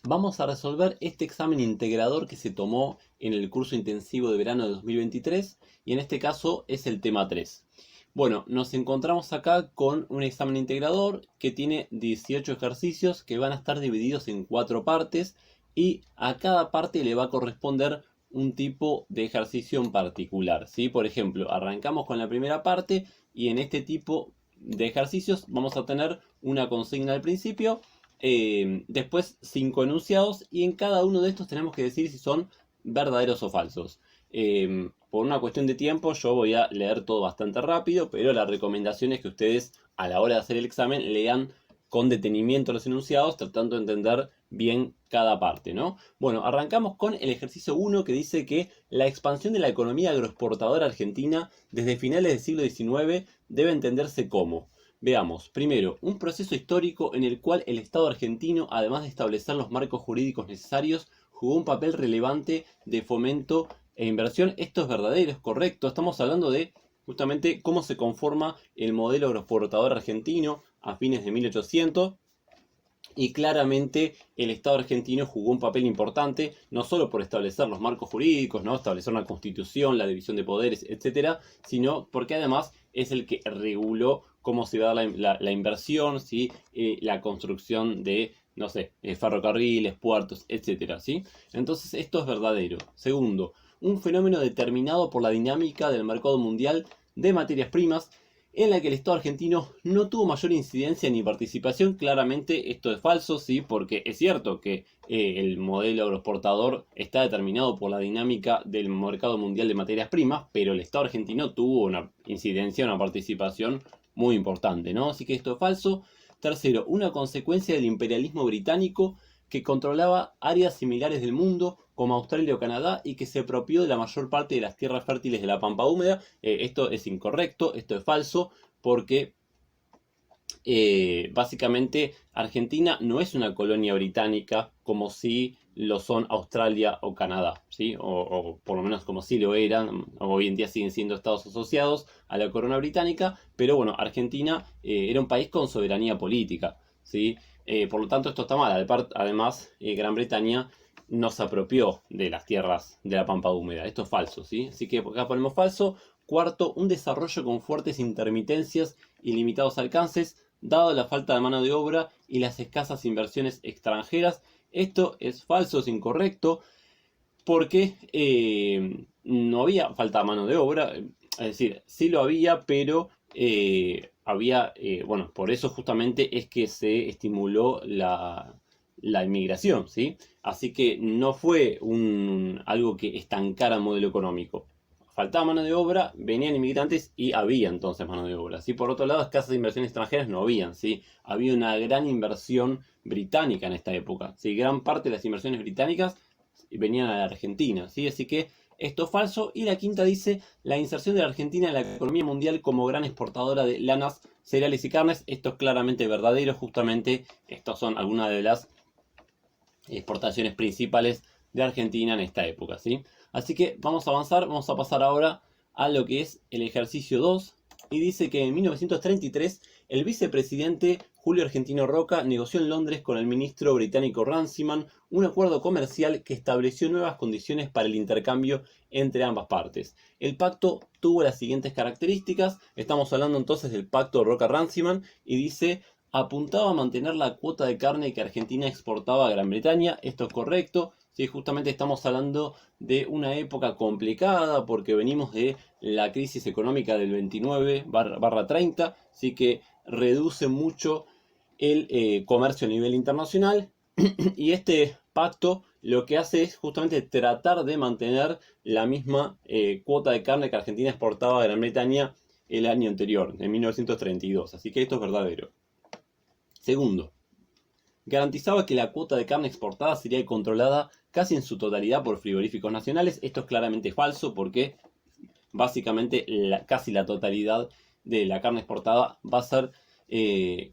Vamos a resolver este examen integrador que se tomó en el curso intensivo de verano de 2023 y en este caso es el tema 3. Bueno, nos encontramos acá con un examen integrador que tiene 18 ejercicios que van a estar divididos en 4 partes y a cada parte le va a corresponder un tipo de ejercicio en particular, ¿sí? Por ejemplo, arrancamos con la primera parte y en este tipo de ejercicios vamos a tener una consigna al principio, después 5 enunciados y en cada uno de estos tenemos que decir si son verdaderos o falsos. Por una cuestión de tiempo yo voy a leer todo bastante rápido, pero la recomendación es que ustedes a la hora de hacer el examen lean con detenimiento los enunciados, tratando de entender bien cada parte, ¿no? Bueno, arrancamos con el ejercicio 1 que dice que la expansión de la economía agroexportadora argentina desde finales del siglo XIX debe entenderse como: veamos, primero, un proceso histórico en el cual el Estado argentino, además de establecer los marcos jurídicos necesarios, jugó un papel relevante de fomento e inversión. Esto es verdadero, es correcto. Estamos hablando de justamente cómo se conforma el modelo agroexportador argentino a fines de 1800. Y claramente el Estado argentino jugó un papel importante, no solo por establecer los marcos jurídicos, ¿no? Establecer una constitución, la división de poderes, etcétera, sino porque además es el que reguló cómo se va a dar la inversión, ¿sí? La construcción de, no sé, ferrocarriles, puertos, etcétera, ¿sí? Entonces esto es verdadero. Segundo, un fenómeno determinado por la dinámica del mercado mundial de materias primas, en la que el Estado argentino no tuvo mayor incidencia ni participación. Claramente esto es falso, ¿sí? Porque es cierto que el modelo agroexportador está determinado por la dinámica del mercado mundial de materias primas, pero el Estado argentino tuvo una incidencia, una participación muy importante, ¿no? Así que esto es falso. Tercero, una consecuencia del imperialismo británico que controlaba áreas similares del mundo, como Australia o Canadá, y que se apropió de la mayor parte de las tierras fértiles de la pampa húmeda. Esto es incorrecto, esto es falso, porque básicamente Argentina no es una colonia británica como si lo son Australia o Canadá, ¿sí? O por lo menos como si lo eran, hoy en día siguen siendo estados asociados a la corona británica, pero bueno, Argentina era un país con soberanía política, ¿sí? Por lo tanto esto está mal. Además, Gran Bretaña no se apropió de las tierras de la pampa húmeda. Esto es falso, ¿sí? Así que acá ponemos falso. Cuarto, un desarrollo con fuertes intermitencias y limitados alcances, dado la falta de mano de obra y las escasas inversiones extranjeras. Esto es falso, es incorrecto, porque no había falta de mano de obra. Es decir, sí lo había, pero bueno, por eso justamente es que se estimuló la inmigración, ¿sí? Así que no fue algo que estancara el modelo económico. Faltaba mano de obra, venían inmigrantes y había entonces mano de obra, ¿sí? Por otro lado, escasas inversiones extranjeras no habían, ¿sí? Había una gran inversión británica en esta época, ¿sí? Gran parte de las inversiones británicas venían a la Argentina, ¿sí? Así que esto es falso. Y la quinta dice: la inserción de la Argentina en la economía mundial como gran exportadora de lanas, cereales y carnes. Esto es claramente verdadero. Justamente estas son algunas de las exportaciones principales de Argentina en esta época, ¿sí? Así que vamos a avanzar, vamos a pasar ahora a lo que es el ejercicio 2, y dice que en 1933 el vicepresidente Julio Argentino Roca negoció en Londres con el ministro británico Runciman un acuerdo comercial que estableció nuevas condiciones para el intercambio entre ambas partes. El pacto tuvo las siguientes características. Estamos hablando entonces del pacto Roca-Runciman, y dice: apuntaba a mantener la cuota de carne que Argentina exportaba a Gran Bretaña. Esto es correcto. Sí, justamente estamos hablando de una época complicada porque venimos de la crisis económica del 29/30, así que reduce mucho el comercio a nivel internacional. Y este pacto lo que hace es justamente tratar de mantener la misma cuota de carne que Argentina exportaba a Gran Bretaña el año anterior, en 1932. Así que esto es verdadero. Segundo, garantizaba que la cuota de carne exportada sería controlada casi en su totalidad por frigoríficos nacionales. Esto es claramente falso, porque básicamente casi la totalidad de la carne exportada va a ser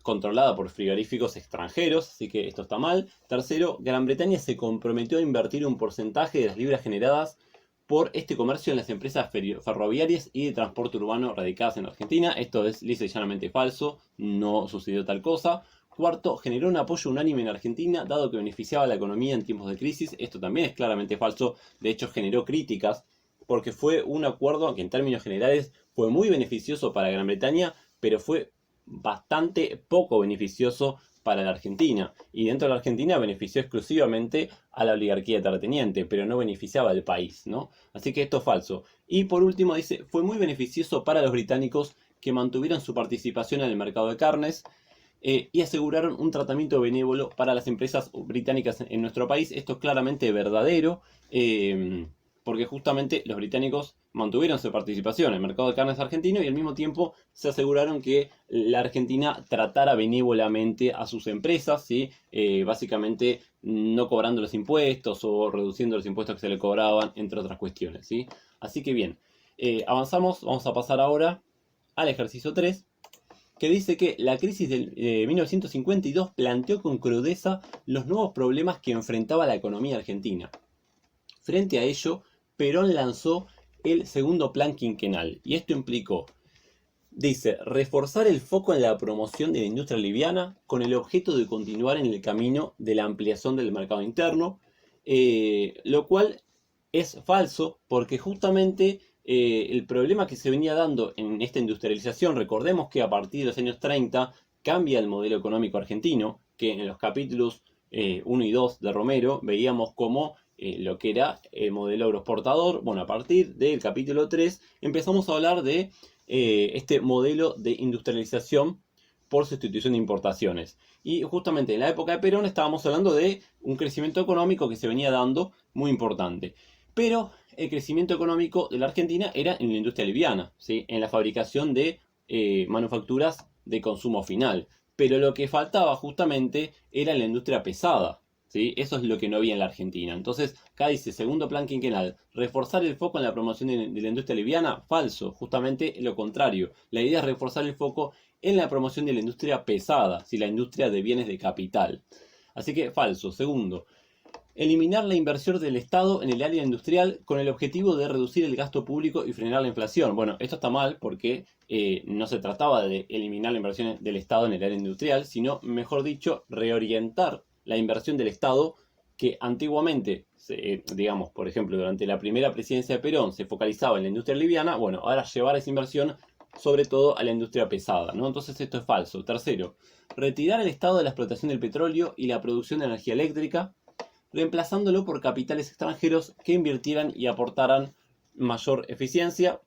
controlada por frigoríficos extranjeros, así que esto está mal. Tercero, Gran Bretaña se comprometió a invertir un porcentaje de las libras generadas por este comercio en las empresas ferroviarias y de transporte urbano radicadas en Argentina. Esto es lisa y llanamente falso, no sucedió tal cosa. Cuarto, generó un apoyo unánime en Argentina, dado que beneficiaba a la economía en tiempos de crisis. Esto también es claramente falso. De hecho, generó críticas, porque fue un acuerdo que en términos generales fue muy beneficioso para Gran Bretaña, pero fue bastante poco beneficioso para la Argentina. Y dentro de la Argentina benefició exclusivamente a la oligarquía terrateniente, pero no beneficiaba al país, ¿no? Así que esto es falso. Y por último dice, fue muy beneficioso para los británicos que mantuvieron su participación en el mercado de carnes y aseguraron un tratamiento benévolo para las empresas británicas en nuestro país. Esto es claramente verdadero, porque justamente los británicos mantuvieron su participación en el mercado de carnes argentino y al mismo tiempo se aseguraron que la Argentina tratara benévolamente a sus empresas, ¿sí? Básicamente no cobrando los impuestos o reduciendo los impuestos que se le cobraban, entre otras cuestiones, ¿sí? Así que bien, avanzamos, vamos a pasar ahora al ejercicio 3, que dice que la crisis de 1952 planteó con crudeza los nuevos problemas que enfrentaba la economía argentina. Frente a ello, Perón lanzó el segundo plan quinquenal, y esto implicó, dice, reforzar el foco en la promoción de la industria liviana con el objeto de continuar en el camino de la ampliación del mercado interno, lo cual es falso porque justamente el problema que se venía dando en esta industrialización, recordemos que a partir de los años 30 cambia el modelo económico argentino, que en los capítulos 1 y 2 de Romero veíamos como lo que era el modelo agroexportador. Bueno, a partir del capítulo 3 empezamos a hablar de este modelo de industrialización por sustitución de importaciones. Y justamente en la época de Perón estábamos hablando de un crecimiento económico que se venía dando muy importante. Pero el crecimiento económico de la Argentina era en la industria liviana, ¿sí? En la fabricación de manufacturas de consumo final. Pero lo que faltaba justamente era la industria pesada, ¿sí? Eso es lo que no había en la Argentina. Entonces, acá dice, segundo plan quinquenal, reforzar el foco en la promoción de la industria liviana, falso, justamente lo contrario. La idea es reforzar el foco en la promoción de la industria pesada, ¿sí? La industria de bienes de capital. Así que falso. Segundo, eliminar la inversión del Estado en el área industrial con el objetivo de reducir el gasto público y frenar la inflación. Bueno, esto está mal porque no se trataba de eliminar la inversión del Estado en el área industrial, sino, mejor dicho, reorientar la inversión del Estado que antiguamente, digamos, por ejemplo, durante la primera presidencia de Perón se focalizaba en la industria liviana. Bueno, ahora llevar esa inversión sobre todo a la industria pesada, ¿no? Entonces esto es falso. Tercero, retirar el Estado de la explotación del petróleo y la producción de energía eléctrica, reemplazándolo por capitales extranjeros que invirtieran y aportaran mayor eficiencia.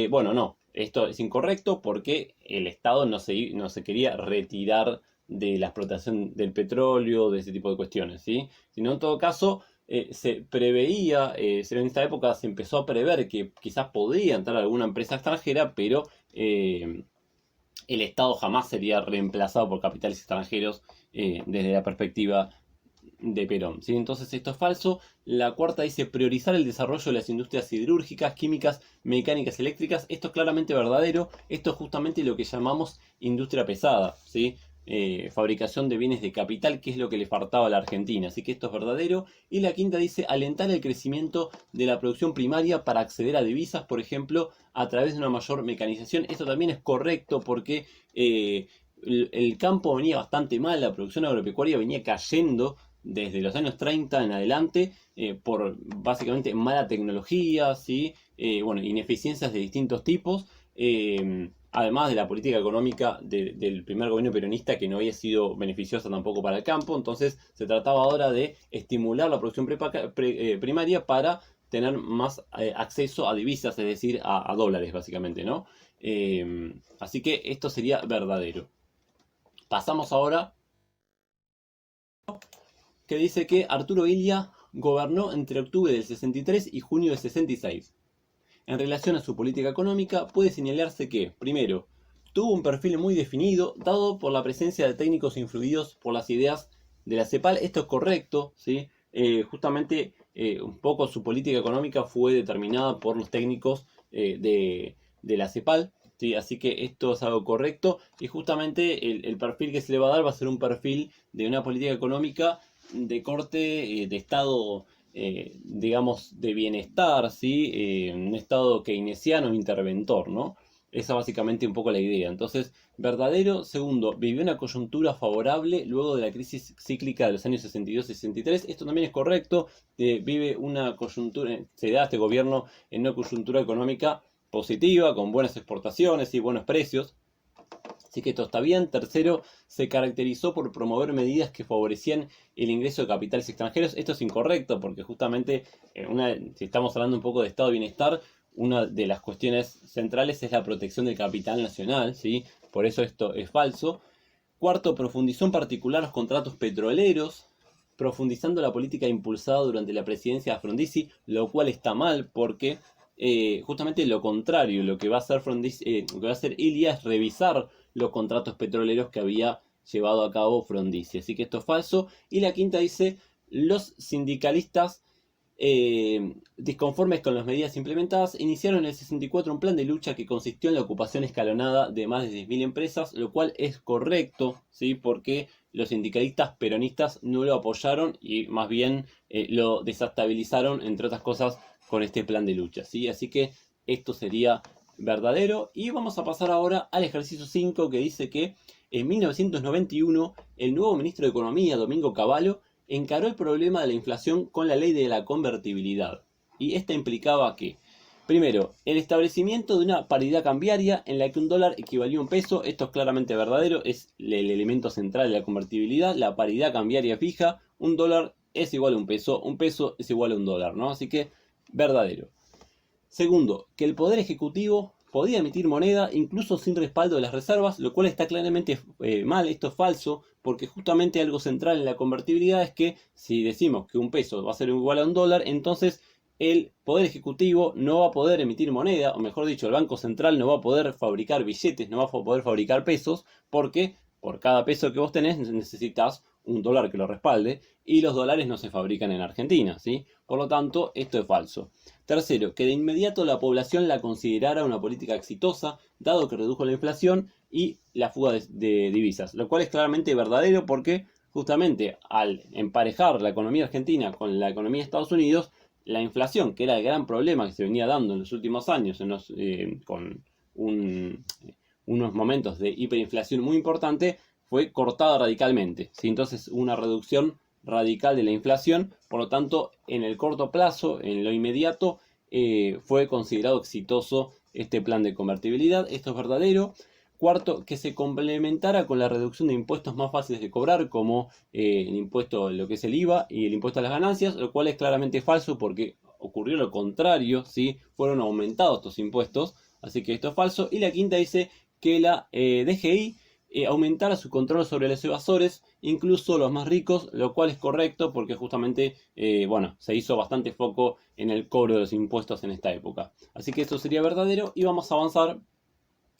Bueno, no, esto es incorrecto porque el Estado no se quería retirar de la explotación del petróleo, de ese tipo de cuestiones, ¿sí? Sino en todo caso se preveía, en esta época se empezó a prever que quizás podría entrar alguna empresa extranjera, pero el Estado jamás sería reemplazado por capitales extranjeros desde la perspectiva de Perón, ¿sí? Entonces esto es falso. La cuarta dice priorizar el desarrollo de las industrias siderúrgicas, químicas, mecánicas, eléctricas. Esto es claramente verdadero. Esto es justamente lo que llamamos industria pesada, ¿sí? Fabricación de bienes de capital, que es lo que le faltaba a la Argentina. Así que esto es verdadero. Y la quinta dice alentar el crecimiento de la producción primaria para acceder a divisas, por ejemplo, a través de una mayor mecanización. Esto también es correcto porque el campo venía bastante mal, la producción agropecuaria venía cayendo desde los años 30 en adelante por básicamente mala tecnología, ¿sí? Bueno, ineficiencias de distintos tipos, además de la política económica del primer gobierno peronista que no había sido beneficiosa tampoco para el campo. Entonces se trataba ahora de estimular la producción primaria para tener más acceso a divisas, es decir, a dólares básicamente, ¿no? Así que esto sería verdadero. Pasamos ahora que dice que Arturo Illia gobernó entre octubre del 63 y junio del 66. En relación a su política económica, puede señalarse que, primero, tuvo un perfil muy definido, dado por la presencia de técnicos influidos por las ideas de la CEPAL. Esto es correcto, ¿sí? Justamente un poco su política económica fue determinada por los técnicos de la CEPAL, ¿sí? Así que esto es algo correcto y justamente el perfil que se le va a dar va a ser un perfil de una política económica de corte de estado, digamos, de bienestar, ¿sí? Un estado keynesiano interventor, ¿no? Esa es básicamente un poco la idea. Entonces, verdadero. Segundo, vivió una coyuntura favorable luego de la crisis cíclica de los años 62 y 63. Esto también es correcto. Vive una coyuntura, se da este gobierno en una coyuntura económica positiva, con buenas exportaciones y buenos precios. Así que esto está bien. Tercero, se caracterizó por promover medidas que favorecían el ingreso de capitales extranjeros. Esto es incorrecto porque justamente, si estamos hablando un poco de estado de bienestar, una de las cuestiones centrales es la protección del capital nacional, ¿sí? Por eso esto es falso. Cuarto, profundizó en particular los contratos petroleros, profundizando la política impulsada durante la presidencia de Frondizi, lo cual está mal porque justamente lo contrario, lo que va a hacer lo que va a hacer Ilia es revisar los contratos petroleros que había llevado a cabo Frondizi. Así que esto es falso. Y la quinta dice, los sindicalistas disconformes con las medidas implementadas, iniciaron en el 64 un plan de lucha que consistió en la ocupación escalonada de más de 10.000 empresas, lo cual es correcto, ¿sí? Porque los sindicalistas peronistas no lo apoyaron y más bien lo desestabilizaron, entre otras cosas, con este plan de lucha, ¿sí? Así que esto sería verdadero. Y vamos a pasar ahora al ejercicio 5, que dice que en 1991 el nuevo ministro de Economía, Domingo Cavallo, encaró el problema de la inflación con la ley de la convertibilidad. Y esta implicaba que, primero, el establecimiento de una paridad cambiaria en la que un dólar equivalía a un peso. Esto es claramente verdadero, es el elemento central de la convertibilidad. La paridad cambiaria fija, un dólar es igual a un peso es igual a un dólar, ¿no? Así que, verdadero. Segundo, que el Poder Ejecutivo podía emitir moneda incluso sin respaldo de las reservas, lo cual está claramente mal. Esto es falso, porque justamente algo central en la convertibilidad es que si decimos que un peso va a ser igual a un dólar, entonces el Poder Ejecutivo no va a poder emitir moneda, o mejor dicho, el Banco Central no va a poder fabricar billetes, no va a poder fabricar pesos, porque por cada peso que vos tenés necesitas un dólar que lo respalde, y los dólares no se fabrican en Argentina, ¿sí? Por lo tanto, esto es falso. Tercero, que de inmediato la población la considerara una política exitosa, dado que redujo la inflación y la fuga de divisas, lo cual es claramente verdadero porque justamente al emparejar la economía argentina con la economía de Estados Unidos, la inflación, que era el gran problema que se venía dando en los últimos años, con unos momentos de hiperinflación muy importante, fue cortada radicalmente, ¿sí? Entonces una reducción radical de la inflación, por lo tanto en el corto plazo, en lo inmediato, fue considerado exitoso este plan de convertibilidad. Esto es verdadero. Cuarto, que se complementara con la reducción de impuestos más fáciles de cobrar, como el impuesto, lo que es el IVA y el impuesto a las ganancias, lo cual es claramente falso porque ocurrió lo contrario, ¿sí? Fueron aumentados estos impuestos, así que esto es falso. Y la quinta dice que la DGI aumentara su control sobre los evasores, incluso los más ricos, lo cual es correcto porque justamente, bueno, se hizo bastante foco en el cobro de los impuestos en esta época. Así que eso sería verdadero y vamos a avanzar.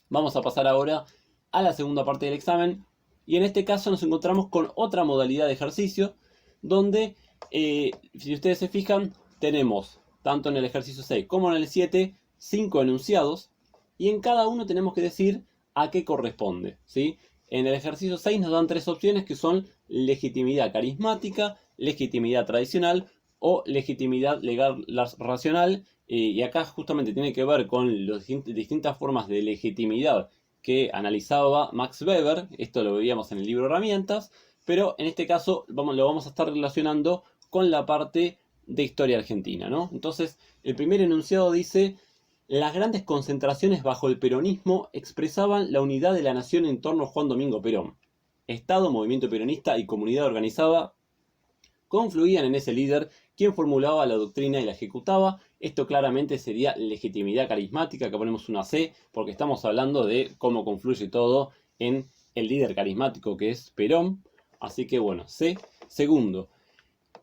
Vamos a pasar ahora a la segunda parte del examen y en este caso nos encontramos con otra modalidad de ejercicio donde, si ustedes se fijan, tenemos tanto en el ejercicio 6 como en el 7 5 enunciados y en cada uno tenemos que decir a qué corresponde, ¿sí? En el ejercicio 6 nos dan tres opciones que son legitimidad carismática, legitimidad tradicional o legitimidad legal racional. Y acá justamente tiene que ver con las distintas formas de legitimidad que analizaba Max Weber. Esto lo veíamos en el libro Herramientas, pero en este caso lo vamos a estar relacionando con la parte de historia argentina, ¿no? Entonces, el primer enunciado dice: las grandes concentraciones bajo el peronismo expresaban la unidad de la nación en torno a Juan Domingo Perón. Estado, movimiento peronista y comunidad organizada confluían en ese líder, quien formulaba la doctrina y la ejecutaba. Esto claramente sería legitimidad carismática. Acá ponemos una C porque estamos hablando de cómo confluye todo en el líder carismático que es Perón. Así que bueno, C. Segundo,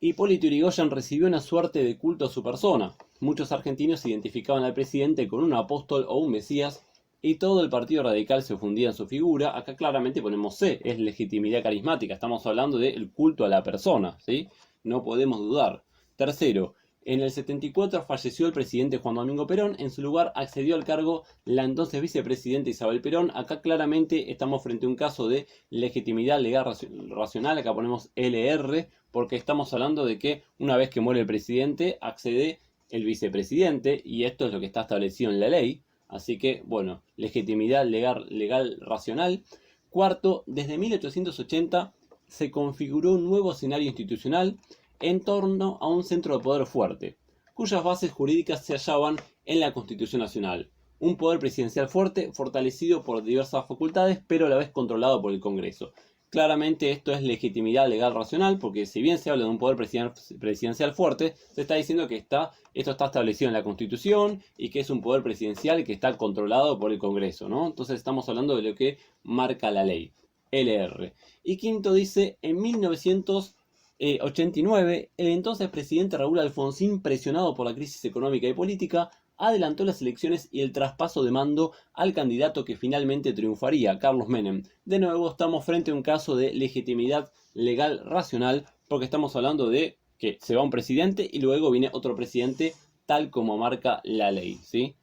Hipólito Yrigoyen recibió una suerte de culto a su persona. Muchos argentinos identificaban al presidente con un apóstol o un mesías y todo el partido radical se fundía en su figura. Acá claramente ponemos C, es legitimidad carismática. Estamos hablando del culto a la persona, ¿sí? No podemos dudar. Tercero, en el 74 falleció el presidente Juan Domingo Perón. En su lugar accedió al cargo la entonces vicepresidenta Isabel Perón. Acá claramente estamos frente a un caso de legitimidad legal racional. Acá ponemos LR porque estamos hablando de que una vez que muere el presidente accede el vicepresidente y esto es lo que está establecido en la ley. Así que, bueno, legitimidad legal racional. Cuarto, desde 1880 se configuró un nuevo escenario institucional en torno a un centro de poder fuerte, cuyas bases jurídicas se hallaban en la Constitución Nacional. Un poder presidencial fuerte, fortalecido por diversas facultades, pero a la vez controlado por el Congreso. Claramente esto es legitimidad legal racional, porque si bien se habla de un poder presidencial fuerte, se está diciendo que esto está establecido en la Constitución y que es un poder presidencial que está controlado por el Congreso, ¿no? Entonces estamos hablando de lo que marca la ley, LR. Y quinto dice, en 1989, el entonces presidente Raúl Alfonsín, presionado por la crisis económica y política, adelantó las elecciones y el traspaso de mando al candidato que finalmente triunfaría, Carlos Menem. De nuevo estamos frente a un caso de legitimidad legal racional, porque estamos hablando de que se va un presidente y luego viene otro presidente, tal como marca la ley, ¿sí?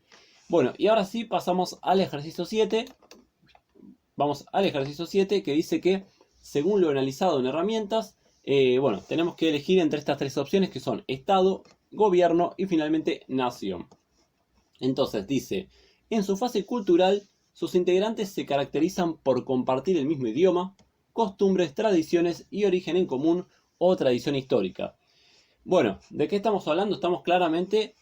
Bueno, y ahora sí pasamos al ejercicio 7. Vamos al ejercicio 7, que dice que, según lo analizado en herramientas, bueno, tenemos que elegir entre estas tres opciones, que son Estado, Gobierno y finalmente Nación. Entonces dice, en su fase cultural, sus integrantes se caracterizan por compartir el mismo idioma, costumbres, tradiciones y origen en común o tradición histórica. Bueno, ¿de qué estamos hablando? Estamos claramente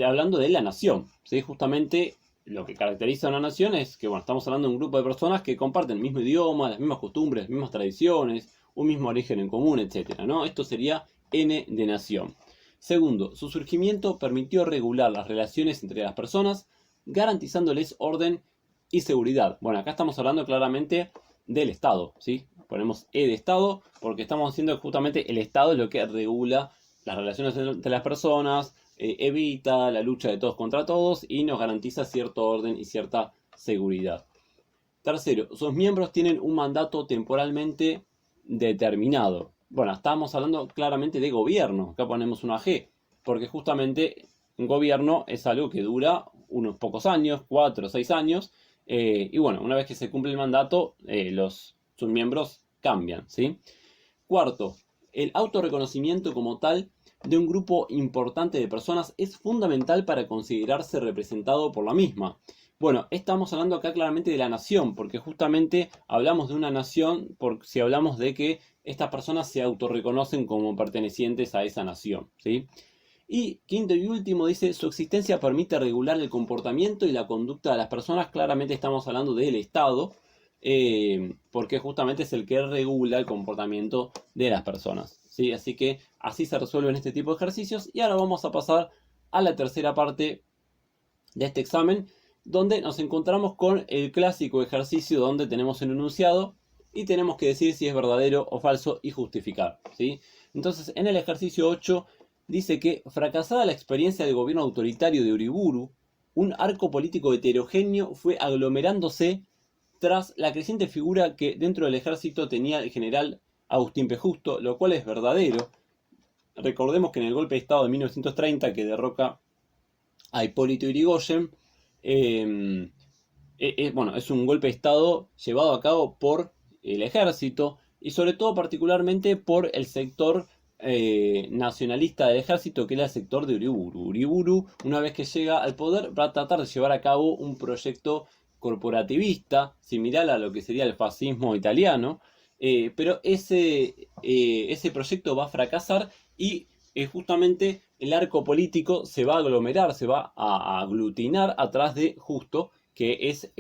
hablando de la nación, ¿sí? Justamente lo que caracteriza a una nación es que, bueno, estamos hablando de un grupo de personas que comparten el mismo idioma, las mismas costumbres, las mismas tradiciones, un mismo origen en común, etc., ¿no? Esto sería N de nación. Segundo, su surgimiento permitió regular las relaciones entre las personas, garantizándoles orden y seguridad. Bueno, acá estamos hablando claramente del Estado, ¿sí? Ponemos E de Estado porque estamos diciendo que justamente el Estado es lo que regula las relaciones entre las personas, evita la lucha de todos contra todos y nos garantiza cierto orden y cierta seguridad. Tercero, sus miembros tienen un mandato temporalmente determinado. Bueno, estamos hablando claramente de gobierno. Acá ponemos una G, porque justamente un gobierno es algo que dura unos pocos años, 4 o 6 años, y bueno, una vez que se cumple el mandato, sus miembros cambian, ¿sí? Cuarto, el autorreconocimiento como tal de un grupo importante de personas es fundamental para considerarse representado por la misma. Bueno, estamos hablando acá claramente de la nación, porque justamente hablamos de una nación si hablamos de que estas personas se autorreconocen como pertenecientes a esa nación, ¿sí? Y quinto y último dice, su existencia permite regular el comportamiento y la conducta de las personas. Claramente estamos hablando del Estado, porque justamente es el que regula el comportamiento de las personas, ¿sí? Así que así se resuelven este tipo de ejercicios. Y ahora vamos a pasar a la tercera parte de este examen, donde nos encontramos con el clásico ejercicio donde tenemos un enunciado y tenemos que decir si es verdadero o falso y justificar, ¿sí? Entonces, en el ejercicio 8 dice que, fracasada la experiencia del gobierno autoritario de Uriburu, un arco político heterogéneo fue aglomerándose tras la creciente figura que dentro del ejército tenía el general Agustín P. Justo, lo cual es verdadero. Recordemos que en el golpe de Estado de 1930 que derroca a Hipólito Yrigoyen, bueno, es un golpe de Estado llevado a cabo por el ejército y sobre todo particularmente por el sector nacionalista del ejército, que era el sector de Uriburu. Uriburu, una vez que llega al poder, va a tratar de llevar a cabo un proyecto corporativista similar a lo que sería el fascismo italiano, pero ese proyecto va a fracasar y justamente el arco político se va a aglomerar, se va a aglutinar atrás de Justo, que es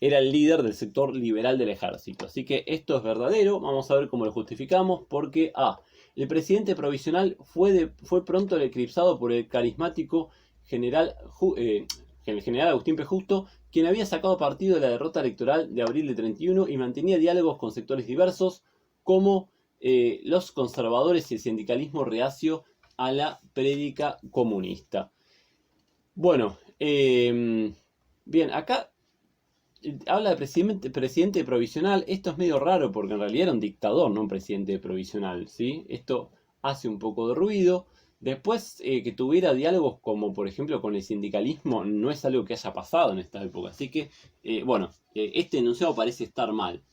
era el líder del sector liberal del ejército. Así que esto es verdadero. Vamos a ver cómo lo justificamos, porque el presidente provisional fue pronto eclipsado por el carismático general Agustín P. Justo, quien había sacado partido de la derrota electoral de abril de 31 y mantenía diálogos con sectores diversos como los conservadores y el sindicalismo reacio a la prédica comunista. Bueno, bien, acá habla de presidente provisional. Esto es medio raro porque en realidad era un dictador, no un presidente provisional, ¿sí? Esto hace un poco de ruido. Después, que tuviera diálogos como por ejemplo con el sindicalismo no es algo que haya pasado en esta época. Así que, bueno, este enunciado parece estar mal.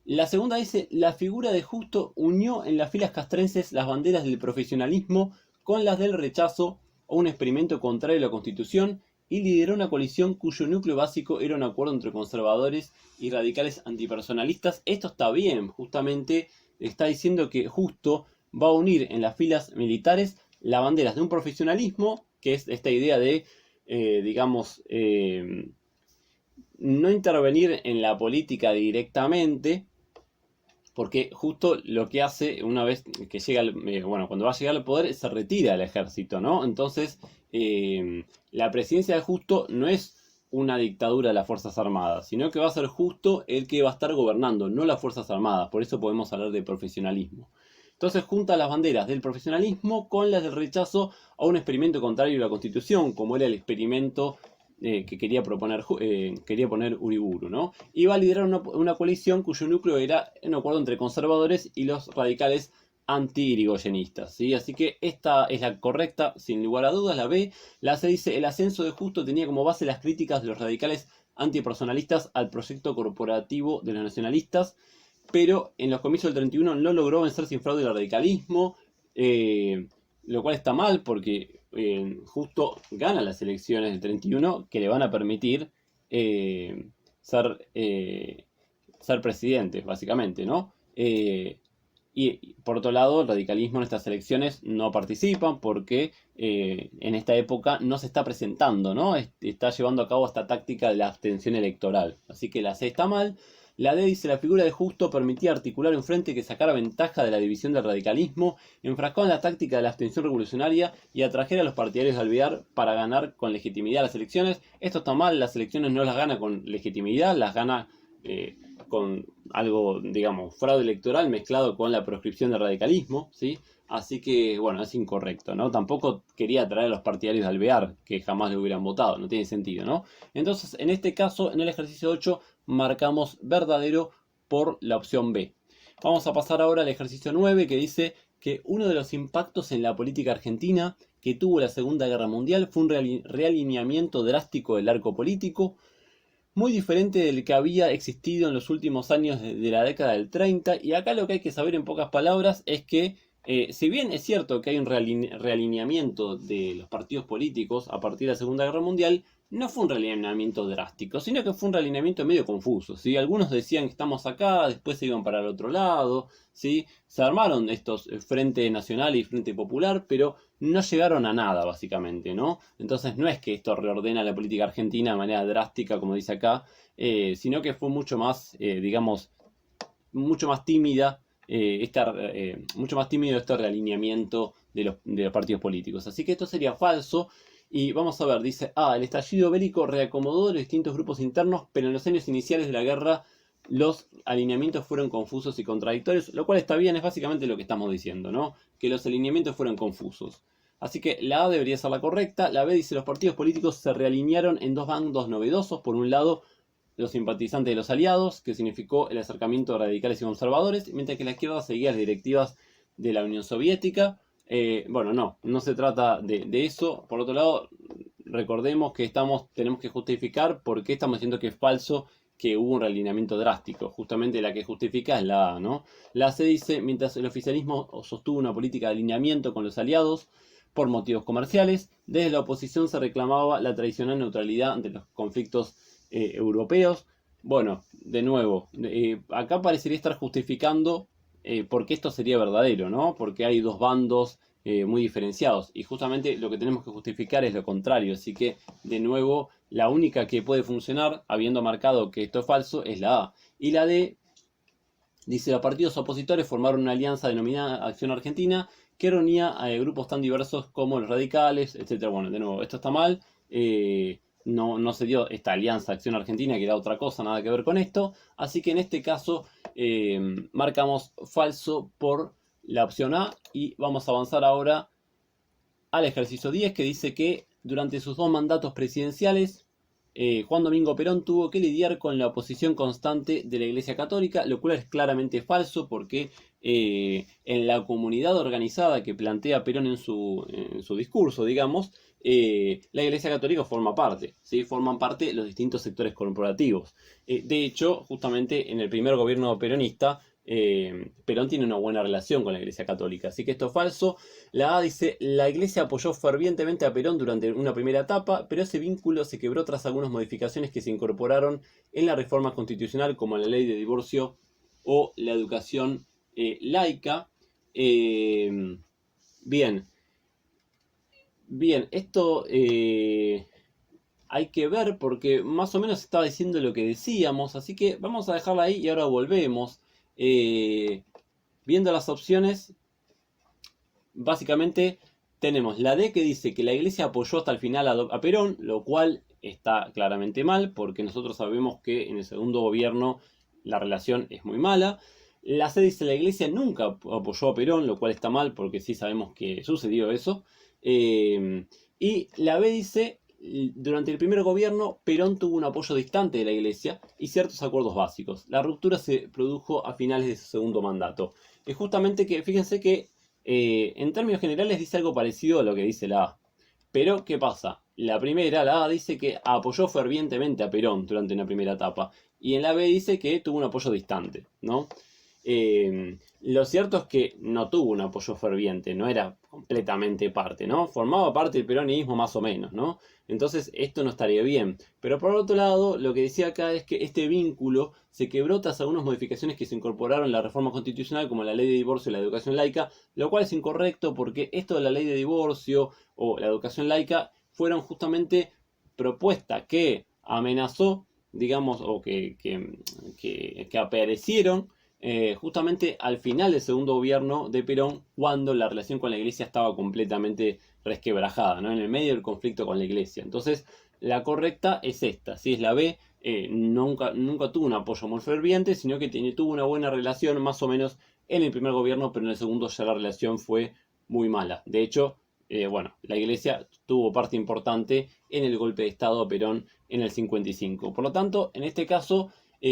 La segunda dice, la figura de Justo unió en las filas castrenses las banderas del profesionalismo con las del rechazo a un experimento contrario a la Constitución y lideró una coalición cuyo núcleo básico era un acuerdo entre conservadores y radicales antipersonalistas. Esto está bien, justamente está diciendo que Justo va a unir en las filas militares las banderas de un profesionalismo, que es esta idea de, no intervenir en la política directamente, porque justo lo que hace una vez que llega, cuando va a llegar al poder, se retira del ejército, ¿no? Entonces, la presidencia de Justo no es una dictadura de las Fuerzas Armadas, sino que va a ser Justo el que va a estar gobernando, no las Fuerzas Armadas. Por eso podemos hablar de profesionalismo. Entonces junta las banderas del profesionalismo con las del rechazo a un experimento contrario a la Constitución, como era el experimento que quería poner Uriburu, ¿no? Y va a liderar una coalición cuyo núcleo era un acuerdo entre conservadores y los radicales anti-irigoyenistas, ¿sí? Así que esta es la correcta, sin lugar a dudas. La B, la C dice: el ascenso de Justo tenía como base las críticas de los radicales antipersonalistas al proyecto corporativo de los nacionalistas, pero en los comicios del 31 no logró vencer sin fraude el radicalismo, lo cual está mal porque Justo gana las elecciones del 31 que le van a permitir ser presidente, básicamente, ¿no? Y por otro lado, el radicalismo en estas elecciones no participa porque en esta época no se está presentando, ¿no? Está llevando a cabo esta táctica de la abstención electoral. Así que la C está mal. La D dice: la figura de Justo permitía articular un frente que sacara ventaja de la división del radicalismo, enfrascado en la táctica de la abstención revolucionaria y atrajera a los partidarios de Alvear para ganar con legitimidad las elecciones. Esto está mal, las elecciones no las gana con legitimidad, las gana con algo, digamos, fraude electoral mezclado con la proscripción del radicalismo, ¿sí? Así que, bueno, es incorrecto, ¿no? Tampoco quería atraer a los partidarios de Alvear, que jamás le hubieran votado, no tiene sentido, ¿no? Entonces, en este caso, en el ejercicio 8, marcamos verdadero por la opción B. Vamos a pasar ahora al ejercicio 9, que dice que uno de los impactos en la política argentina que tuvo la Segunda Guerra Mundial fue un realineamiento drástico del arco político, muy diferente del que había existido en los últimos años de la década del 30. Y acá lo que hay que saber en pocas palabras es que, si bien es cierto que hay un realineamiento de los partidos políticos a partir de la Segunda Guerra Mundial, no fue un realineamiento drástico, sino que fue un realineamiento medio confuso, ¿sí? Algunos decían que estamos acá, después se iban para el otro lado, ¿sí? Se armaron estos Frente Nacional y Frente Popular, pero no llegaron a nada, básicamente, ¿no? Entonces no es que esto reordena la política argentina de manera drástica, como dice acá, sino que fue mucho más, mucho más tímida, mucho más tímido este realineamiento de los partidos políticos. Así que esto sería falso. Y vamos a ver, dice: el estallido bélico reacomodó los distintos grupos internos, pero en los años iniciales de la guerra los alineamientos fueron confusos y contradictorios, lo cual está bien, es básicamente lo que estamos diciendo, ¿no? Que los alineamientos fueron confusos. Así que la A debería ser la correcta. La B dice: los partidos políticos se realinearon en dos bandos novedosos. Por un lado, los simpatizantes de los aliados, que significó el acercamiento de radicales y conservadores, mientras que la izquierda seguía las directivas de la Unión Soviética. No se trata de eso. Por otro lado, recordemos que tenemos que justificar por qué estamos diciendo que es falso que hubo un realineamiento drástico. Justamente la que justifica es la A, ¿no? La C dice: mientras el oficialismo sostuvo una política de alineamiento con los aliados por motivos comerciales, desde la oposición se reclamaba la tradicional neutralidad ante los conflictos europeos. Bueno, de nuevo, acá parecería estar justificando porque esto sería verdadero, ¿no? Porque hay dos bandos muy diferenciados. Y justamente lo que tenemos que justificar es lo contrario. Así que, de nuevo, la única que puede funcionar, habiendo marcado que esto es falso, es la A. Y la D dice: los partidos opositores formaron una alianza denominada Acción Argentina, que reunía a grupos tan diversos como los radicales, etc. Bueno, de nuevo, esto está mal. No se dio esta alianza Acción Argentina, que era otra cosa, nada que ver con esto. Así que en este caso marcamos falso por la opción A. Y vamos a avanzar ahora al ejercicio 10, que dice que durante sus 2 mandatos presidenciales, Juan Domingo Perón tuvo que lidiar con la oposición constante de la Iglesia Católica, lo cual es claramente falso porque en la comunidad organizada que plantea Perón en su discurso, digamos, la Iglesia Católica forma parte, ¿sí? Forman parte los distintos sectores corporativos. De hecho, justamente en el primer gobierno peronista, Perón tiene una buena relación con la Iglesia Católica. Así que esto es falso. La A dice, la Iglesia apoyó fervientemente a Perón durante una primera etapa, pero ese vínculo se quebró tras algunas modificaciones que se incorporaron en la reforma constitucional, como la ley de divorcio o la educación laica. Bien, esto hay que ver porque más o menos estaba diciendo lo que decíamos, así que vamos a dejarla ahí y ahora volvemos. Viendo las opciones, básicamente tenemos la D que dice que la Iglesia apoyó hasta el final a Perón, lo cual está claramente mal, porque nosotros sabemos que en el segundo gobierno la relación es muy mala. La C dice la Iglesia nunca apoyó a Perón, lo cual está mal, porque sí sabemos que sucedió eso. Y la B dice, durante el primer gobierno, Perón tuvo un apoyo distante de la Iglesia y ciertos acuerdos básicos. La ruptura se produjo a finales de su segundo mandato. Es justamente que, fíjense que en términos generales dice algo parecido a lo que dice la A. Pero, ¿qué pasa? La primera, la A, dice que apoyó fervientemente a Perón durante una primera etapa. Y en la B dice que tuvo un apoyo distante, ¿no? Lo cierto es que no tuvo un apoyo ferviente, no era completamente parte, ¿no? Formaba parte del peronismo más o menos, ¿no? Entonces esto no estaría bien. Pero por otro lado, lo que decía acá es que este vínculo se quebró tras algunas modificaciones que se incorporaron en la reforma constitucional, como la ley de divorcio y la educación laica, lo cual es incorrecto porque esto de la ley de divorcio o la educación laica fueron justamente propuestas que amenazó, digamos, o que aparecieron justamente al final del segundo gobierno de Perón, cuando la relación con la Iglesia estaba completamente resquebrajada, ¿no? En el medio del conflicto con la Iglesia. Entonces, la correcta es esta, si es la B, nunca tuvo un apoyo muy ferviente, sino que tuvo una buena relación más o menos en el primer gobierno, pero en el segundo ya la relación fue muy mala. De hecho, bueno, la Iglesia tuvo parte importante en el golpe de Estado a Perón en el 55. Por lo tanto, en este caso,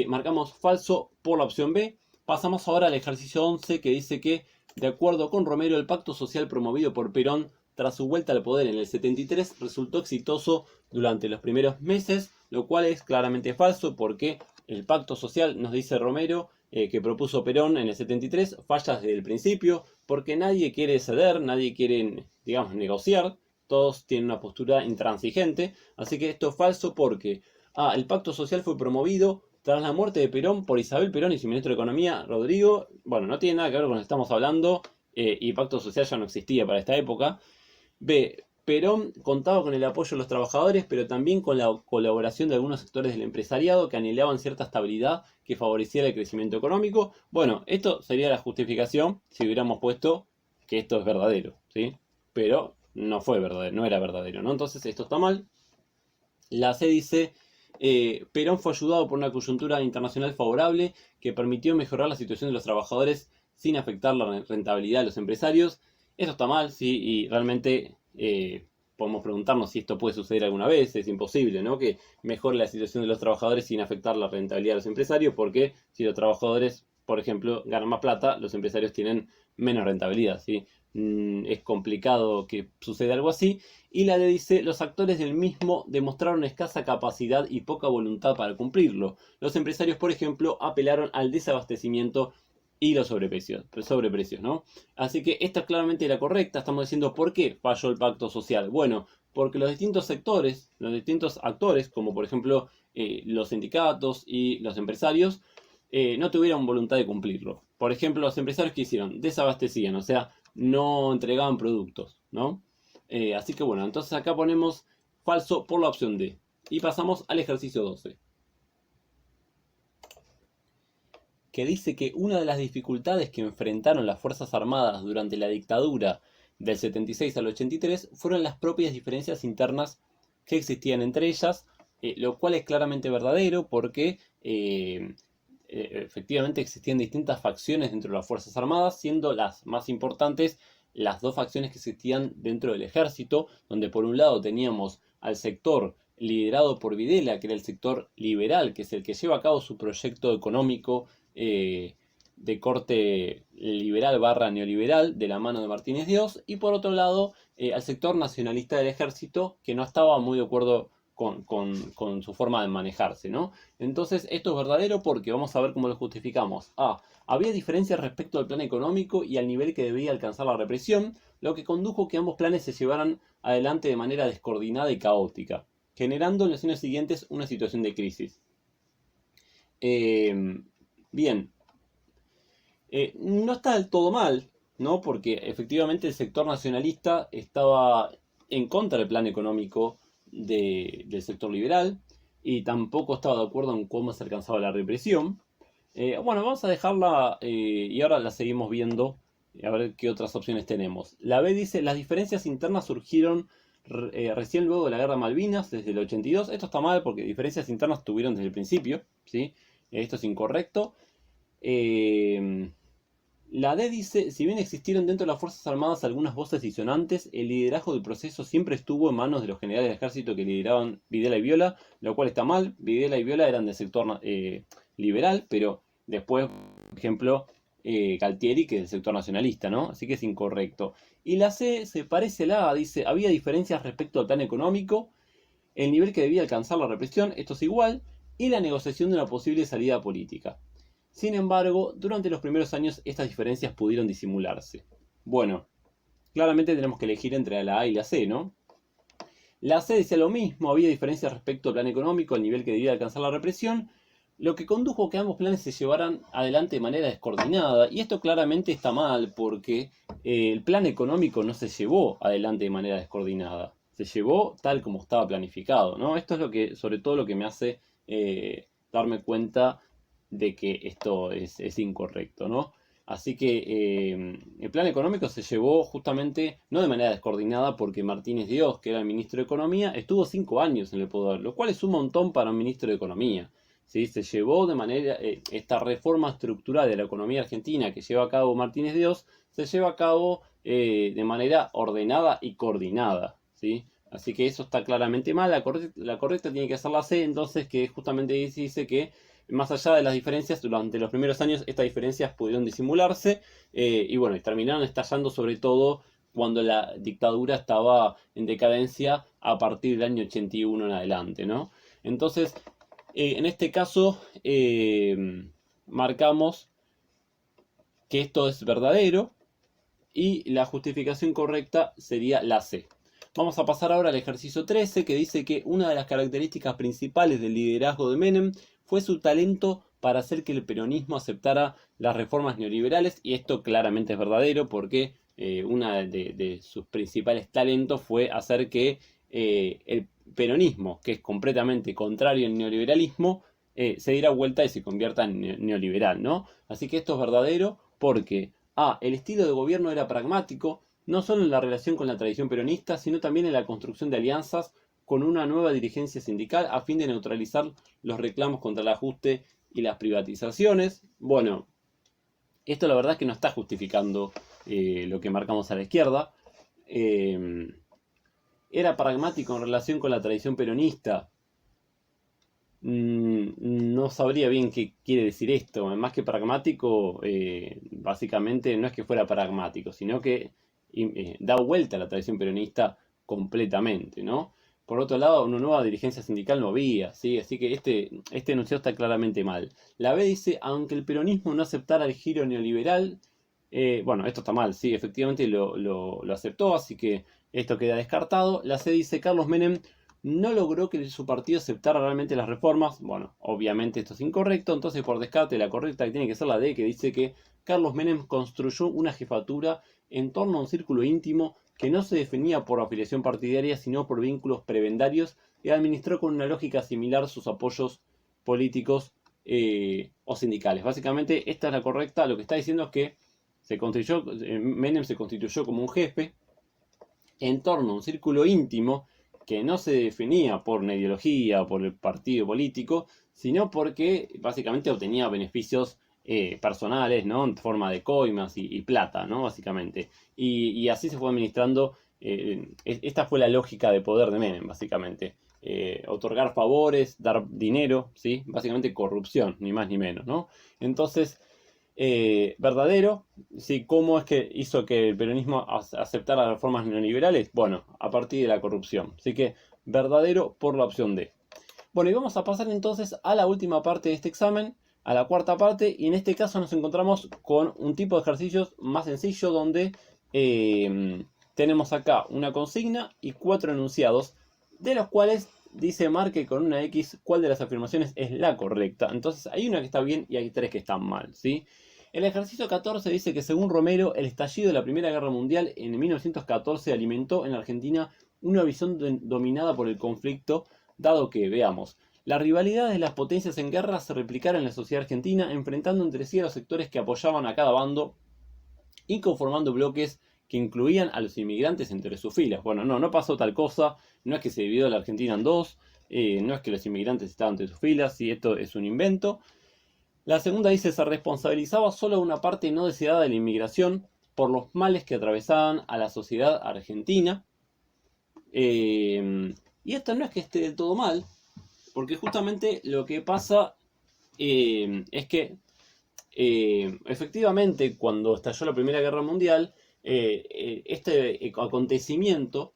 marcamos falso por la opción B. Pasamos ahora al ejercicio 11, que dice que, de acuerdo con Romero, el pacto social promovido por Perón tras su vuelta al poder en el 73 resultó exitoso durante los primeros meses, lo cual es claramente falso porque el pacto social, nos dice Romero, que propuso Perón en el 73, falla desde el principio, porque nadie quiere ceder, nadie quiere, digamos, negociar, todos tienen una postura intransigente, así que esto es falso porque el pacto social fue promovido tras la muerte de Perón por Isabel Perón y su ministro de Economía, Rodrigo. Bueno, no tiene nada que ver con lo que estamos hablando, y pacto social ya no existía para esta época. B. Perón contaba con el apoyo de los trabajadores, pero también con la colaboración de algunos sectores del empresariado que anhelaban cierta estabilidad que favoreciera el crecimiento económico. Bueno, esto sería la justificación si hubiéramos puesto que esto es verdadero, ¿sí? Pero no fue verdadero, no era verdadero, ¿no? Entonces esto está mal. La C dice, Perón fue ayudado por una coyuntura internacional favorable que permitió mejorar la situación de los trabajadores sin afectar la rentabilidad de los empresarios. Esto está mal, sí, y realmente podemos preguntarnos si esto puede suceder alguna vez. Es imposible, ¿no? Que mejore la situación de los trabajadores sin afectar la rentabilidad de los empresarios, porque si los trabajadores, por ejemplo, ganan más plata, los empresarios tienen menos rentabilidad, ¿sí? Es complicado que suceda algo así. Y la D dice, los actores del mismo demostraron escasa capacidad y poca voluntad para cumplirlo. Los empresarios, por ejemplo, apelaron al desabastecimiento y los sobreprecios, ¿no? Así que esta es claramente la correcta. Estamos diciendo, ¿por qué falló el pacto social? Bueno, porque los distintos sectores, los distintos actores, como por ejemplo los sindicatos y los empresarios, no tuvieron voluntad de cumplirlo. Por ejemplo, los empresarios que hicieron, desabastecían, o sea, no entregaban productos, ¿no? Así que bueno, entonces acá ponemos falso por la opción D. Y pasamos al ejercicio 12. Que dice que una de las dificultades que enfrentaron las Fuerzas Armadas durante la dictadura del 76 al 83 fueron las propias diferencias internas que existían entre ellas, lo cual es claramente verdadero porque efectivamente existían distintas facciones dentro de las Fuerzas Armadas, siendo las más importantes las dos facciones que existían dentro del ejército, donde por un lado teníamos al sector liderado por Videla, que era el sector liberal, que es el que lleva a cabo su proyecto económico de corte liberal / neoliberal, de la mano de Martínez Dios, y por otro lado al sector nacionalista del ejército, que no estaba muy de acuerdo con su forma de manejarse, ¿no? Entonces esto es verdadero porque vamos a ver cómo lo justificamos. Había diferencias respecto al plan económico y al nivel que debía alcanzar la represión, lo que condujo a que ambos planes se llevaran adelante de manera descoordinada y caótica, generando en los años siguientes una situación de crisis. Bien, no está del todo mal, ¿no? Porque efectivamente el sector nacionalista estaba en contra del plan económico del sector liberal y tampoco estaba de acuerdo en cómo se alcanzaba la represión. Bueno, vamos a dejarla y ahora la seguimos viendo, a ver qué otras opciones tenemos. La B dice, las diferencias internas surgieron recién luego de la guerra de Malvinas, desde el 82. Esto está mal porque diferencias internas tuvieron desde el principio, ¿sí? Esto es incorrecto. La D dice, si bien existieron dentro de las Fuerzas Armadas algunas voces disonantes, el liderazgo del proceso siempre estuvo en manos de los generales del ejército que lideraban Videla y Viola, lo cual está mal. Videla y Viola eran del sector liberal, pero después, por ejemplo, Galtieri, que es del sector nacionalista, ¿no? Así que es incorrecto. Y la C se parece a la A, dice, había diferencias respecto al plan económico, el nivel que debía alcanzar la represión, esto es igual, y la negociación de una posible salida política. Sin embargo, durante los primeros años estas diferencias pudieron disimularse. Bueno, claramente tenemos que elegir entre la A y la C, ¿no? La C decía lo mismo, había diferencias respecto al plan económico, al nivel que debía alcanzar la represión, lo que condujo a que ambos planes se llevaran adelante de manera descoordinada. Y esto claramente está mal porque el plan económico no se llevó adelante de manera descoordinada. Se llevó tal como estaba planificado, ¿no? Esto es lo que, sobre todo lo que me hace darme cuenta de que esto es incorrecto, ¿no? Así que el plan económico se llevó justamente, no de manera descoordinada, porque Martínez Dios, que era el ministro de Economía, estuvo 5 años en el poder, lo cual es un montón para un ministro de Economía. ¿Sí? Se llevó de manera, esta reforma estructural de la economía argentina que lleva a cabo Martínez Dios, se lleva a cabo de manera ordenada y coordinada, ¿sí? Así que eso está claramente mal, la correcta tiene que ser la C, entonces que justamente dice que más allá de las diferencias, durante los primeros años estas diferencias pudieron disimularse y bueno, y terminaron estallando sobre todo cuando la dictadura estaba en decadencia a partir del año 81 en adelante, ¿no? Entonces, en este caso, marcamos que esto es verdadero y la justificación correcta sería la C. Vamos a pasar ahora al ejercicio 13, que dice que una de las características principales del liderazgo de Menem fue su talento para hacer que el peronismo aceptara las reformas neoliberales, y esto claramente es verdadero porque uno de sus principales talentos fue hacer que el peronismo, que es completamente contrario al neoliberalismo, se diera vuelta y se convierta en neoliberal, ¿no? Así que esto es verdadero porque el estilo de gobierno era pragmático, no solo en la relación con la tradición peronista, sino también en la construcción de alianzas con una nueva dirigencia sindical a fin de neutralizar los reclamos contra el ajuste y las privatizaciones. Bueno, esto la verdad es que no está justificando lo que marcamos a la izquierda. Era pragmático en relación con la tradición peronista. No sabría bien qué quiere decir esto. Más que pragmático, básicamente no es que fuera pragmático, sino que da vuelta a la tradición peronista completamente, ¿no? Por otro lado, una nueva dirigencia sindical no había, ¿sí? Así que este enunciado está claramente mal. La B dice, aunque el peronismo no aceptara el giro neoliberal, bueno, esto está mal, sí, efectivamente lo aceptó, así que esto queda descartado. La C dice, Carlos Menem no logró que su partido aceptara realmente las reformas. Bueno, obviamente esto es incorrecto, entonces por descarte la correcta tiene que ser la D, que dice que Carlos Menem construyó una jefatura en torno a un círculo íntimo que no se definía por afiliación partidaria, sino por vínculos prebendarios, y administró con una lógica similar sus apoyos políticos o sindicales. Básicamente, esta es la correcta. Lo que está diciendo es que Menem se constituyó como un jefe en torno a un círculo íntimo que no se definía por una ideología o por el partido político, sino porque básicamente obtenía beneficios personales, ¿no? En forma de coimas y plata, ¿no? Básicamente. Y así se fue administrando. Esta fue la lógica de poder de Menem, básicamente. Otorgar favores, dar dinero, ¿sí? Básicamente corrupción, ni más ni menos, ¿no? Entonces, verdadero, ¿sí? ¿Cómo es que hizo que el peronismo aceptara las reformas neoliberales? Bueno, a partir de la corrupción. Así que verdadero por la opción D. Bueno, y vamos a pasar entonces a la última parte de este examen, a la cuarta parte, y en este caso nos encontramos con un tipo de ejercicios más sencillo donde tenemos acá una consigna y 4 enunciados, de los cuales dice marque con una X cuál de las afirmaciones es la correcta. Entonces hay una que está bien y hay 3 que están mal, ¿sí? El ejercicio 14 dice que según Romero, el estallido de la Primera Guerra Mundial en 1914 alimentó en la Argentina una visión dominada por el conflicto, dado que, veamos, la rivalidad de las potencias en guerra se replicara en la sociedad argentina, enfrentando entre sí a los sectores que apoyaban a cada bando y conformando bloques que incluían a los inmigrantes entre sus filas. Bueno, no pasó tal cosa, no es que se dividió la Argentina en dos, no es que los inmigrantes estaban entre sus filas, si esto es un invento. La segunda dice, se responsabilizaba solo a una parte no deseada de la inmigración por los males que atravesaban a la sociedad argentina. Y esto no es que esté del todo mal, porque justamente lo que pasa es que efectivamente cuando estalló la Primera Guerra Mundial, este acontecimiento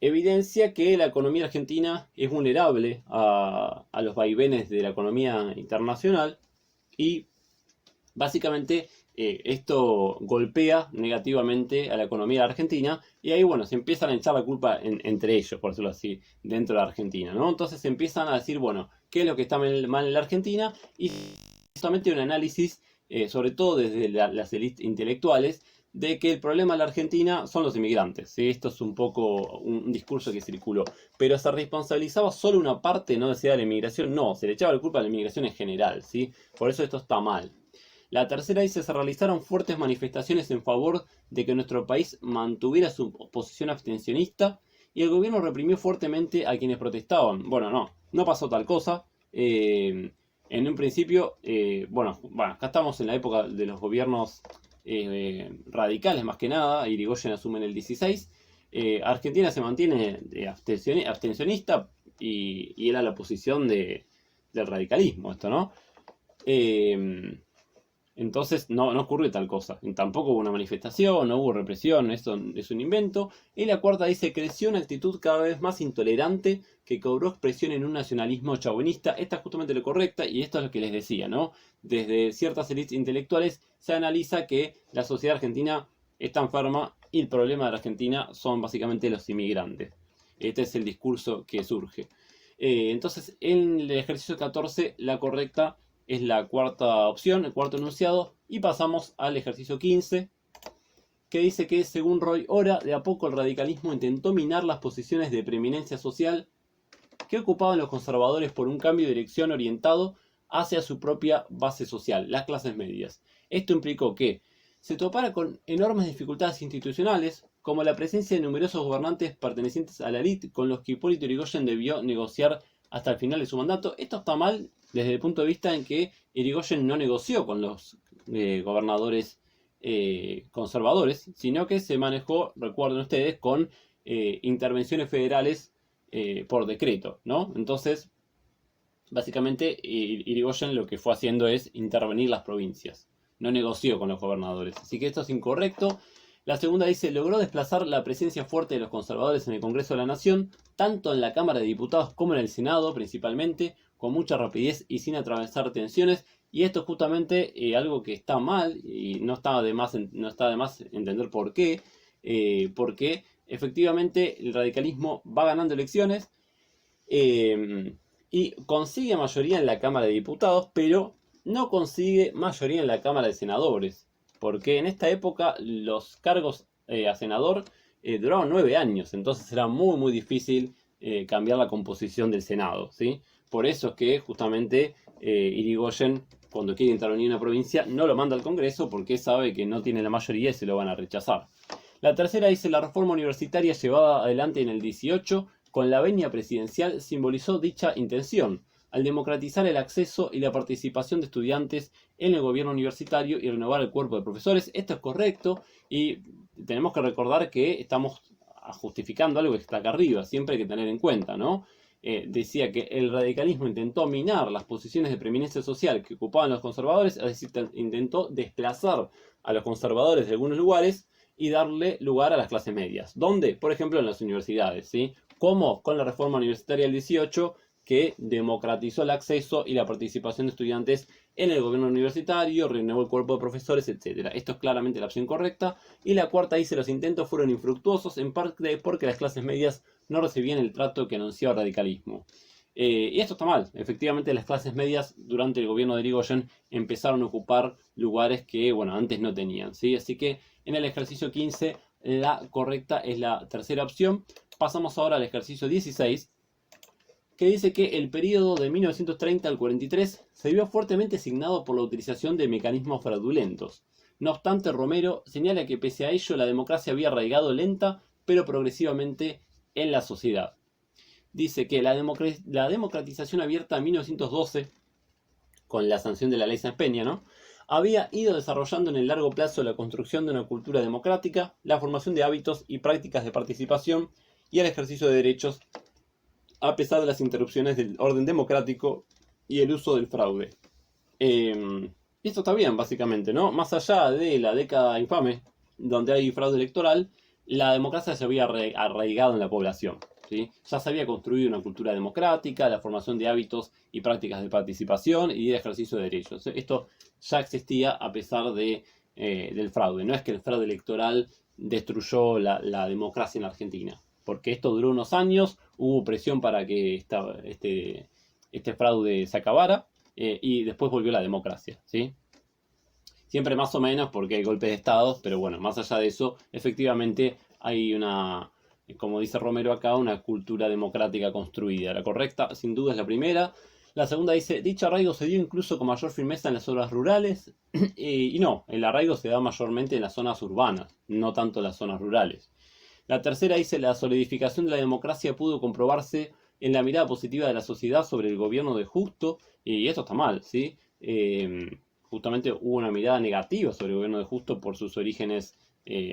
evidencia que la economía argentina es vulnerable a los vaivenes de la economía internacional y básicamente esto golpea negativamente a la economía argentina y ahí, bueno, se empiezan a echar la culpa entre ellos, por decirlo así, dentro de la Argentina, ¿no? Entonces se empiezan a decir, bueno, ¿qué es lo que está mal en la Argentina? Y justamente un análisis, sobre todo desde las élites intelectuales, de que el problema de la Argentina son los inmigrantes, ¿sí? Esto es un poco un discurso que circuló, pero se responsabilizaba solo una parte no deseada de la inmigración, no, se le echaba la culpa a la inmigración en general, ¿sí? Por eso esto está mal. La tercera dice, se realizaron fuertes manifestaciones en favor de que nuestro país mantuviera su posición abstencionista y el gobierno reprimió fuertemente a quienes protestaban. Bueno, no pasó tal cosa. En un principio, bueno, acá estamos en la época de los gobiernos radicales más que nada, Irigoyen asume en el 16. Argentina se mantiene abstencionista y era la posición del radicalismo esto, ¿no? Entonces no ocurrió tal cosa. Tampoco hubo una manifestación, no hubo represión, esto es un invento. Y la cuarta dice, creció una actitud cada vez más intolerante que cobró expresión en un nacionalismo chauvinista. Esta es justamente lo correcta y esto es lo que les decía, ¿no? Desde ciertas élites intelectuales se analiza que la sociedad argentina está enferma y el problema de la Argentina son básicamente los inmigrantes. Este es el discurso que surge. Entonces, en el ejercicio 14, la correcta es la cuarta opción, el cuarto enunciado, y pasamos al ejercicio 15, que dice que según Roy Ora, de a poco el radicalismo intentó minar las posiciones de preeminencia social que ocupaban los conservadores por un cambio de dirección orientado hacia su propia base social, las clases medias. Esto implicó que se topara con enormes dificultades institucionales, como la presencia de numerosos gobernantes pertenecientes a la élite con los que Hipólito Yrigoyen debió negociar hasta el final de su mandato. Esto está mal desde el punto de vista en que Irigoyen no negoció con los gobernadores conservadores, sino que se manejó, recuerden ustedes, con intervenciones federales por decreto, ¿no? Entonces, básicamente, Irigoyen lo que fue haciendo es intervenir las provincias, no negoció con los gobernadores. Así que esto es incorrecto. La segunda dice, logró desplazar la presencia fuerte de los conservadores en el Congreso de la Nación, tanto en la Cámara de Diputados como en el Senado, principalmente, con mucha rapidez y sin atravesar tensiones. Y esto es justamente algo que está mal, y no está de más entender por qué, porque efectivamente el radicalismo va ganando elecciones y consigue mayoría en la Cámara de Diputados, pero no consigue mayoría en la Cámara de Senadores. Porque en esta época los cargos a senador duraban 9 años, entonces era muy difícil cambiar la composición del Senado, ¿sí? Por eso es que justamente Irigoyen, cuando quiere intervenir en una provincia, no lo manda al Congreso porque sabe que no tiene la mayoría y se lo van a rechazar. La tercera dice, la reforma universitaria llevada adelante en el 18 con la venia presidencial simbolizó dicha intención, al democratizar el acceso y la participación de estudiantes en el gobierno universitario y renovar el cuerpo de profesores. Esto es correcto y tenemos que recordar que estamos justificando algo que está acá arriba, siempre hay que tener en cuenta, ¿no? Decía que el radicalismo intentó minar las posiciones de preeminencia social que ocupaban los conservadores, es decir, intentó desplazar a los conservadores de algunos lugares y darle lugar a las clases medias. ¿Dónde? Por ejemplo, en las universidades, ¿sí? ¿Cómo? Con la reforma universitaria del 18, que democratizó el acceso y la participación de estudiantes en el gobierno universitario, renovó el cuerpo de profesores, etc. Esto es claramente la opción correcta. Y la cuarta dice: los intentos fueron infructuosos, en parte porque las clases medias no recibían el trato que anunciaba el radicalismo. Y esto está mal. Efectivamente, las clases medias durante el gobierno de Irigoyen empezaron a ocupar lugares que, bueno, antes no tenían, ¿sí? Así que en el ejercicio 15 la correcta es la tercera opción. Pasamos ahora al ejercicio 16, que dice que el periodo de 1930 al 43 se vio fuertemente signado por la utilización de mecanismos fraudulentos. No obstante, Romero señala que pese a ello la democracia había arraigado lenta pero progresivamente en la sociedad. Dice que la democratización abierta en 1912, con la sanción de la ley Sáenz Peña, ¿no?, había ido desarrollando en el largo plazo la construcción de una cultura democrática, la formación de hábitos y prácticas de participación y el ejercicio de derechos, a pesar de las interrupciones del orden democrático y el uso del fraude. Esto está bien, básicamente, ¿no? Más allá de la década infame, donde hay fraude electoral, la democracia se había arraigado en la población, ¿sí? Ya se había construido una cultura democrática, la formación de hábitos y prácticas de participación y el ejercicio de derechos. Esto ya existía a pesar del fraude. No es que el fraude electoral destruyó la democracia en la Argentina, porque esto duró unos años, hubo presión para que este fraude se acabara, y después volvió la democracia, ¿sí? Siempre más o menos porque hay golpes de Estado, pero bueno, más allá de eso, efectivamente hay una, como dice Romero acá, una cultura democrática construida. La correcta, sin duda, es la primera. La segunda dice: dicho arraigo se dio incluso con mayor firmeza en las zonas rurales. Y no, el arraigo se da mayormente en las zonas urbanas, no tanto en las zonas rurales. La tercera dice: la solidificación de la democracia pudo comprobarse en la mirada positiva de la sociedad sobre el gobierno de Justo. Y esto está mal, ¿sí? Justamente hubo una mirada negativa sobre el gobierno de Justo por sus orígenes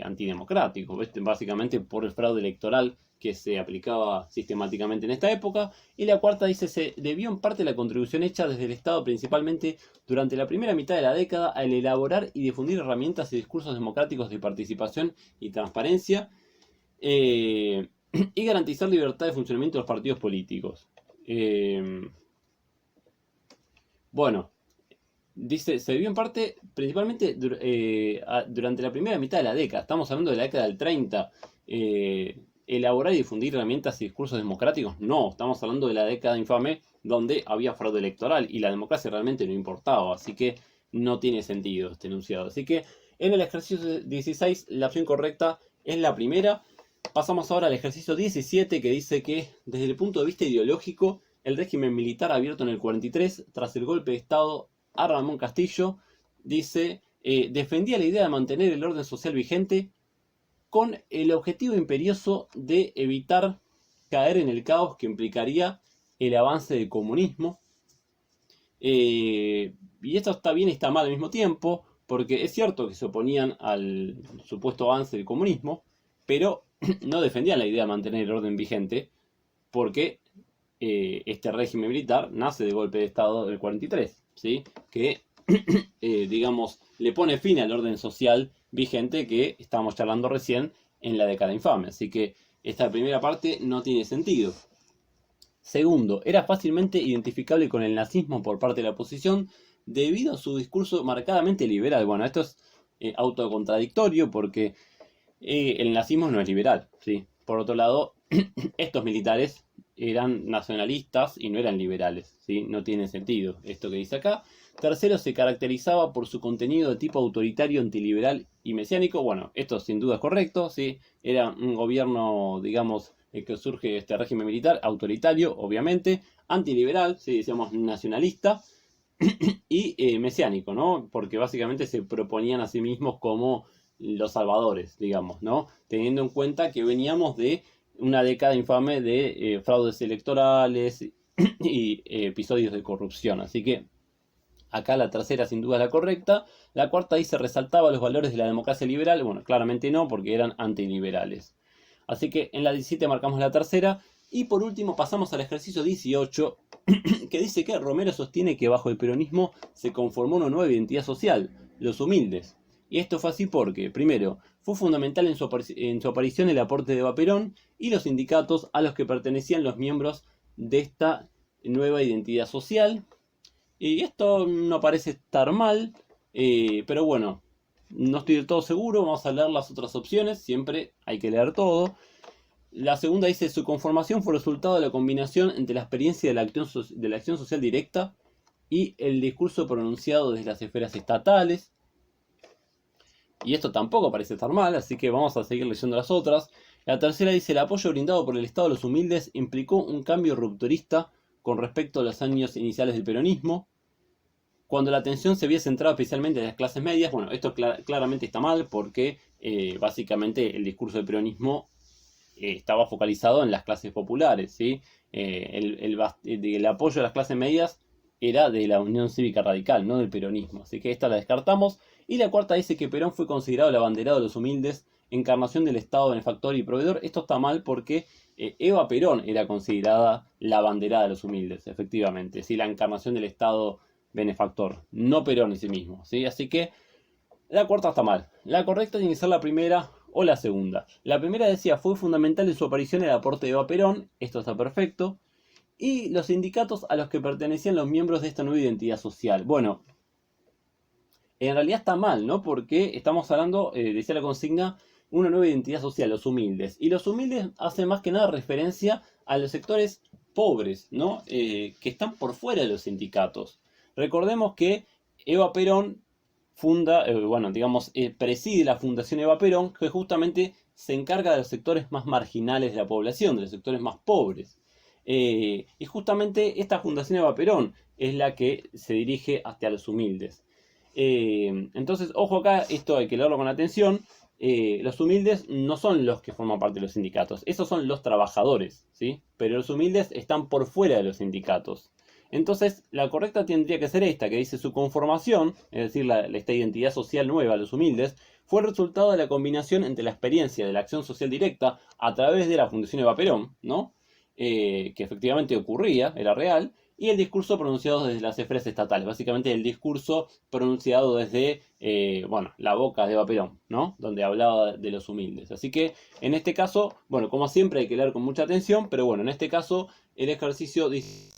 antidemocráticos, básicamente por el fraude electoral que se aplicaba sistemáticamente en esta época. Y la cuarta dice: se debió en parte la contribución hecha desde el Estado, principalmente durante la primera mitad de la década, al elaborar y difundir herramientas y discursos democráticos de participación y transparencia, y garantizar libertad de funcionamiento de los partidos políticos. Bueno, dice: se debió en parte, principalmente durante la primera mitad de la década. Estamos hablando de la década del 30. Elaborar y difundir herramientas y discursos democráticos, no. Estamos hablando de la década infame donde había fraude electoral y la democracia realmente no importaba. Así que no tiene sentido este enunciado. Así que en el ejercicio 16 la opción correcta es la primera. Pasamos ahora al ejercicio 17, que dice que desde el punto de vista ideológico, el régimen militar abierto en el 43, tras el golpe de Estado a Ramón Castillo, dice: defendía la idea de mantener el orden social vigente con el objetivo imperioso de evitar caer en el caos que implicaría el avance del comunismo. Y esto está bien y está mal al mismo tiempo, porque es cierto que se oponían al supuesto avance del comunismo, pero no defendían la idea de mantener el orden vigente, porque este régimen militar nace del golpe de Estado del 43, ¿sí? Que, digamos, le pone fin al orden social vigente que estábamos charlando recién en la década infame. Así que esta primera parte no tiene sentido. Segundo, era fácilmente identificable con el nazismo por parte de la oposición debido a su discurso marcadamente liberal. Bueno, esto es autocontradictorio porque el nazismo no es liberal, ¿sí? Por otro lado, estos militares eran nacionalistas y no eran liberales, ¿sí? No tiene sentido esto que dice acá. Tercero, se caracterizaba por su contenido de tipo autoritario, antiliberal y mesiánico. Bueno, esto sin duda es correcto, ¿sí? Era un gobierno, digamos, el que surge este régimen militar, autoritario, obviamente, antiliberal, ¿sí? Decíamos nacionalista, y mesiánico, ¿no? Porque básicamente se proponían a sí mismos como los salvadores, digamos, ¿no? Teniendo en cuenta que veníamos de una década infame de fraudes electorales y episodios de corrupción. Así que acá la tercera sin duda es la correcta. La cuarta dice: resaltaba los valores de la democracia liberal. Bueno, claramente no, porque eran antiliberales. Así que en la 17 marcamos la tercera. Y por último pasamos al ejercicio 18, que dice que Romero sostiene que bajo el peronismo se conformó una nueva identidad social, los humildes. Y esto fue así porque, primero, fue fundamental en su aparición el aporte de Eva Perón y los sindicatos a los que pertenecían los miembros de esta nueva identidad social. Y esto no parece estar mal, pero bueno, no estoy del todo seguro. Vamos a leer las otras opciones, siempre hay que leer todo. La segunda dice: su conformación fue resultado de la combinación entre la experiencia de la acción social directa y el discurso pronunciado desde las esferas estatales. Y esto tampoco parece estar mal, así que vamos a seguir leyendo las otras. La tercera dice: el apoyo brindado por el Estado a los humildes implicó un cambio rupturista con respecto a los años iniciales del peronismo, cuando la atención se había centrado especialmente en las clases medias. Bueno, esto claramente está mal porque básicamente el discurso del peronismo estaba focalizado en las clases populares, ¿sí? El apoyo a las clases medias era de la Unión Cívica Radical, no del peronismo. Así que esta la descartamos. Y la cuarta dice que Perón fue considerado el abanderado de los humildes, encarnación del Estado benefactor y proveedor. Esto está mal porque Eva Perón era considerada la abanderada de los humildes, efectivamente, ¿sí? La encarnación del Estado benefactor, no Perón en sí mismo, ¿sí? Así que la cuarta está mal. La correcta tiene que ser la primera o la segunda. La primera decía: fue fundamental en su aparición el aporte de Eva Perón. Esto está perfecto. Y los sindicatos a los que pertenecían los miembros de esta nueva identidad social. Bueno, en realidad está mal, ¿no? Porque estamos hablando, decía la consigna, una nueva identidad social, los humildes. Y los humildes hacen más que nada referencia a los sectores pobres, ¿no? Que están por fuera de los sindicatos. Recordemos que Eva Perón preside la Fundación Eva Perón, que justamente se encarga de los sectores más marginales de la población, de los sectores más pobres. Y justamente esta Fundación Eva Perón es la que se dirige hacia los humildes. Entonces, ojo acá, esto hay que leerlo con atención. Los humildes no son los que forman parte de los sindicatos, esos son los trabajadores, ¿sí? Pero los humildes están por fuera de los sindicatos. Entonces, la correcta tendría que ser esta, que dice: su conformación, es decir, esta identidad social nueva, los humildes, fue el resultado de la combinación entre la experiencia de la acción social directa a través de la Fundación Eva Perón, ¿no? Que efectivamente ocurría, era real, y el discurso pronunciado desde las esferas estatales, básicamente el discurso pronunciado desde, la boca de Eva Perón, ¿no? Donde hablaba de los humildes. Así que, en este caso, bueno, como siempre hay que leer con mucha atención, pero bueno, en este caso el ejercicio dice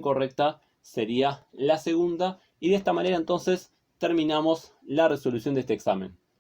correcta sería la segunda, y de esta manera entonces terminamos la resolución de este examen.